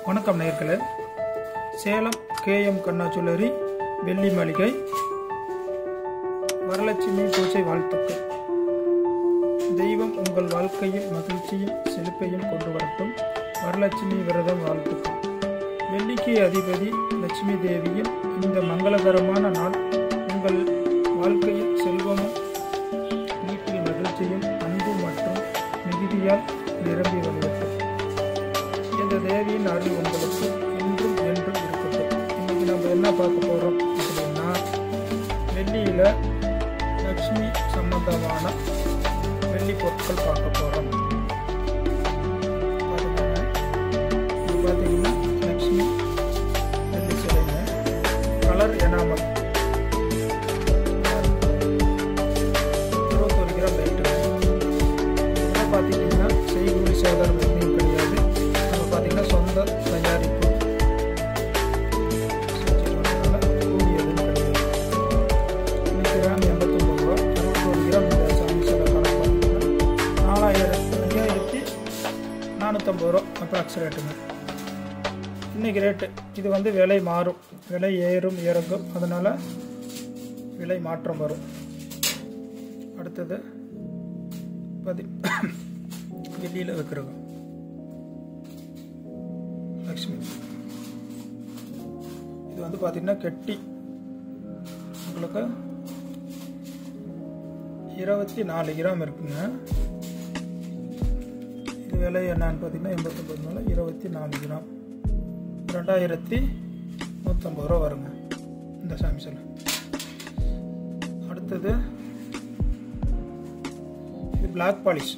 வணக்கம் நேயர்களே. சேலம் கேஎம் கண்ணா ஜுவல்லரி வெள்ளி மாளிகை வரலட்சுமி பூஜை வாழ்த்துக்கள். தெய்வம் உங்கள் வாழ்க்கையில் மகிழ்ச்சியும் செழிப்பையும் கொண்டு வரட்டும். வரலட்சுமி விரதம் வாழ்த்துக்கள். வெள்ளிக்கு அதிபதி லட்சுமி தேவியின் இந்த மங்களகரமான நாள் உங்கள் வாழ்க்கையில் செல்வமும் வீட்டில் மகிழ்ச்சியும் அன்பு மற்றும் மிகுதியால் நிரம்பி வழியட்டும். இந்த தேவியின் அருள் உங்களுக்கு இன்றும் என்றும் இருக்கட்டும். இன்னைக்கு நம்ம என்ன பார்க்க போறோம் அப்படின்னா, வெள்ளியில லட்சுமி சம்பந்தமான வெள்ளி பொருட்கள் பார்க்க போறோம். பார்த்தீங்கன்னா லட்சுமி வெள்ளி சிலைங்க, கலர் எனாமல் 21 கிராம் வெயிட். இதெல்லாம் பார்த்தீங்கன்னா செய்கூலி சேதாரம் எதுவும் கிடையாது. நம்ம பார்த்தீங்கன்னா சொந்த தயாரிப்பு, கூலி எதுவும் கிடையாது. 1 கிராம் 89 ரூபா. 21 கிராம் இந்த சாமி சிலை கணக்கு பார்த்தீங்கன்னா 5450 ரூபா அப்ராக்ஸ் ரேட்டுங்க. இன்றைக்கி ரேட்டு இது வந்து விலை மாறும், விலை ஏறும் இறங்கும், அதனால் விலை மாற்றம் வரும். அடுத்தது வெள்ளியில் வைக்கிறது லக்ஷ்மி. இது வந்து பார்த்திங்கன்னா கெட்டி உங்களுக்கு 24 கிராம் இருக்குங்க. இது விலை என்னன்னு பார்த்தீங்கன்னா 89 24 கிராம் 2150 ரூபா வருங்க இந்த சாமி சிலை. அடுத்தது இது பிளாக் பாலிஷ்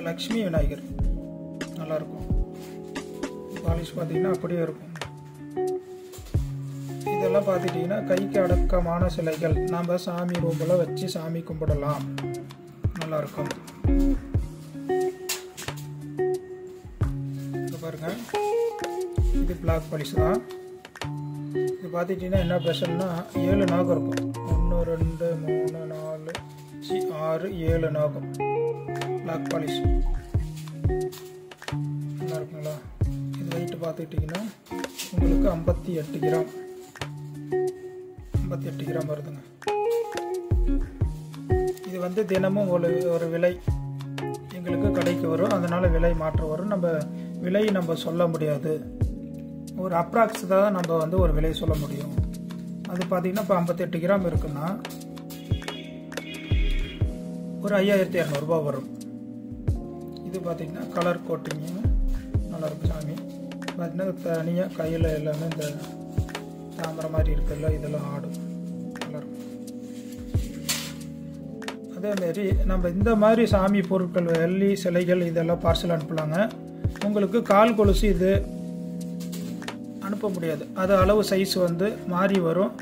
லக்ஷ்மி விநாயகர், நல்லாயிருக்கும். பாலிஷ் பார்த்தீங்கன்னா அப்படியே இருக்கும். இதெல்லாம் பார்த்துட்டிங்கன்னா கைக்கு அடக்கமான சிலைகள், நாம் சாமி ரூமில் வச்சு சாமி கும்பிடலாம், நல்லாயிருக்கும். பாருங்க, இது பிளாக் பாலிஷ் தான். இது பார்த்துட்டிங்கன்னா என்ன ஸ்பெஷல்னா 7 நாகம் இருக்கும். 1 2 3 4 6 7 நாகம் பிளாக் பாலிஷ், நல்லா இருக்குங்களா? இது வெயிட் பார்த்துக்கிட்டிங்கன்னா உங்களுக்கு 58 கிராம் வருதுங்க. இது வந்து தினமும் ஒரு விலை எங்களுக்கு கடைக்கு வரும், அதனால் விலை மாற்றம் வரும். நம்ம விலை நம்ம சொல்ல முடியாது, ஒரு அப்ராக்ஸ் தான் நம்ம வந்து ஒரு விலை சொல்ல முடியும். அது பார்த்திங்கன்னா இப்போ 58 கிராம் இருக்குன்னா ஒரு 5200 ரூபா வரும். இது பார்த்திங்கன்னா கலர் கோட்டிங்கு நல்லாயிருக்கும் சாமி. பார்த்திங்கன்னா தனியாக கையில் எல்லாமே இந்த தாமரை மாதிரி இருக்குல்ல, இதெல்லாம் ஆடும், நல்லாயிருக்கும். அதேமாரி நம்ம இந்த மாதிரி சாமி பொருட்கள் வெள்ளி சிலைகள் இதெல்லாம் பார்சல் அனுப்பலாங்க. உங்களுக்கு கால் கொலுசு இது அனுப்ப முடியாது, அது அளவு சைஸ் வந்து மாறி வரும்.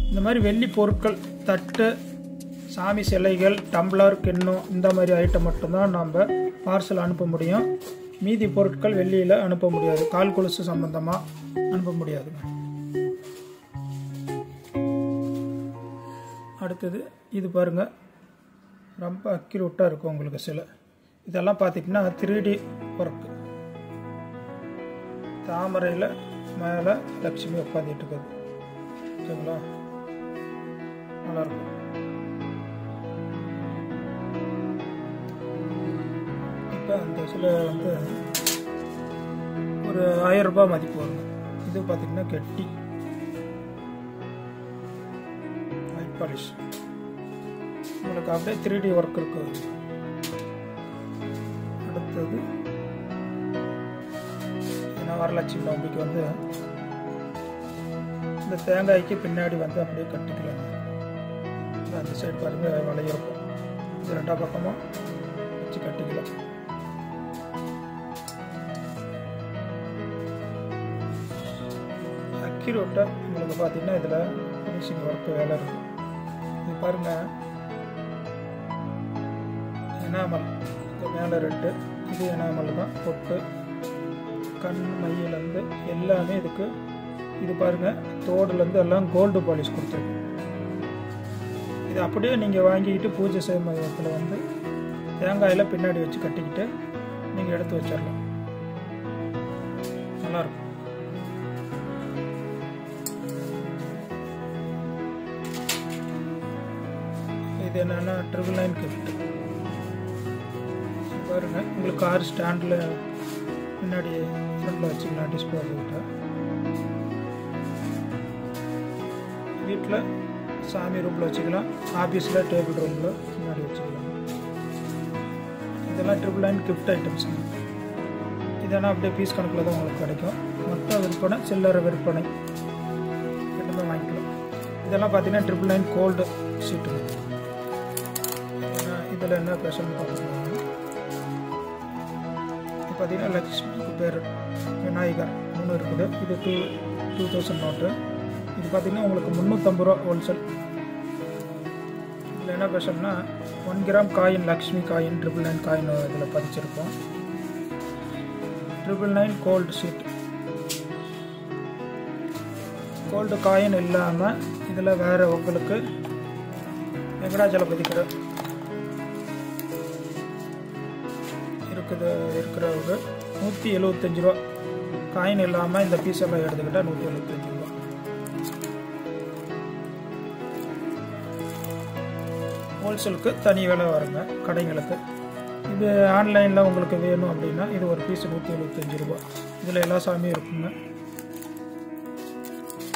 இந்த மாதிரி வெள்ளி பொருட்கள், தட்டு, சாமி சிலைகள், டம்ளர், கிண்ணம், இந்த மாதிரி ஐட்டம் மட்டும்தான் நம்ம பார்சல் அனுப்ப முடியும். மீதி பொருட்கள் வெள்ளியில் அனுப்ப முடியாது, கால் கொலுசு சம்பந்தமாக அனுப்ப முடியாதுங்க. அடுத்தது இது பாருங்கள், ரொம்ப அக்யூரேட்டாக இருக்கும் உங்களுக்கு சிலை. இதெல்லாம் பார்த்திங்கன்னா 3D ஒர்க்கு. தாமரையில் மேலே லட்சுமி உட்காந்துட்டு இருக்குது, ஓகேங்களா? நல்லாயிருக்கும். இப்போ அந்த சிலை வந்து ஒரு 1000 ரூபாய் மதிப்பு வருங்க. இது பார்த்திங்கன்னா கெட்டி ஒயிட் பாலிஷ், உங்களுக்கு அப்படியே 3D ஒர்க் இருக்குது. அடுத்தது ஏன்னா வரலட்சுமி நோம்பிக்கு வந்து இந்த தேங்காய்க்கு பின்னாடி வந்து அப்படியே கட்டிக்கலாம். அந்த சைடு பாருங்கள் வளையிருக்கும், இது 2 பக்கமாக வச்சு கட்டிக்கலாம். அக்யூரேட்டாக உங்களுக்கு பார்த்தீங்கன்னா இதில் ஃபினிஷிங் ஒர்க்கு வேலை இருக்கும். இது பாருங்கள், எனாமல் இந்த மேலே 2 இது எனாமல் தான். பொட்டு, கண் மையிலேருந்து எல்லாமே இதுக்கு. இது பாருங்கள், தோடுலேருந்து எல்லாம் கோல்டு பாலிஷ் கொடுத்துருக்கு. இது அப்படியே நீங்கள் வாங்கிக்கிட்டு பூஜை செய்யும் மையத்தில் வந்து தேங்காயில் பின்னாடி வச்சு கட்டிக்கிட்டு நீங்கள் எடுத்து வச்சிடலாம். நல்லாயிருக்கும். இது என்னென்னா 999 கிஃப்ட் பாருங்க. உங்களுக்கு கார் ஸ்டாண்டில் முன்னாடி ஃப்ரண்டில் வச்சுக்கலாம். டிஸ்பிளே கிட்ட வீட்டில் சாமி ரூமில் வச்சுக்கலாம். ஆஃபீஸில் டேபிள் ரூமில் முன்னாடி வச்சுக்கலாம். இதெல்லாம் 999 கிஃப்ட் ஐட்டம்ஸ். இதெல்லாம் அப்படியே பீஸ் கணக்கில் தான் உங்களுக்கு கிடைக்கும். மொத்த விற்பனை, சில்லறை விற்பனை ரெண்டுமே வாங்கிக்கலாம். இதெல்லாம் பார்த்தீங்கன்னா 999 கோல்டு சீட்டு. இதில் என்ன ஸ்பெஷல்னு பார்த்துக்கலாம். இது பார்த்தீங்கன்னா லக்ஷ்மிக்கு பேர் விநாயகர் 3 இருக்குது. இது 2000 நோட்டு. இது பார்த்தீங்கன்னா உங்களுக்கு 350 ரூபா ஹோல்சேல். இதில் என்ன ஸ்பெஷல்னா 1 gram coin, Lakshmi coin 999 coin இதில் பதிச்சிருக்கோம். 999 கோல்டு ஷீட். கோல்டு காயின் இல்லாமல் இதில் வேறு உங்களுக்கு வெங்கடாச்சலபதி இருக்கிறவங்க 175 ரூபா. காயின் இல்லாமல் இந்த பீஸ் எல்லாம் எடுத்துக்கிட்டால் 175 ரூபா. ஹோல்சேலுக்கு தனி விலை வருங்க கடைங்களுக்கு. இது ஆன்லைனில் உங்களுக்கு வேணும் அப்படின்னா இது ஒரு பீஸ் 175 ரூபா. இதில் எல்லா சாமியும் இருக்குங்க.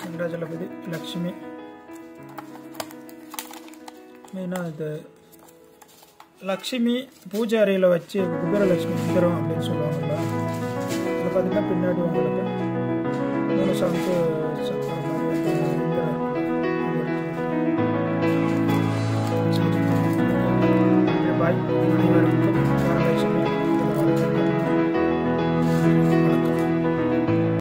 வெங்கடாச்சலபதி, லக்ஷ்மி, மெயினாக இது லக்ஷ்மி பூஜை அறையில் வச்சு குபேரலட்சுமி விக்கிரம் அப்படின்னு சொல்லுவாங்கல்ல. இதில் பார்த்தீங்கன்னா பின்னாடி உங்களுக்கு 3 சாமிக்கு பாய்.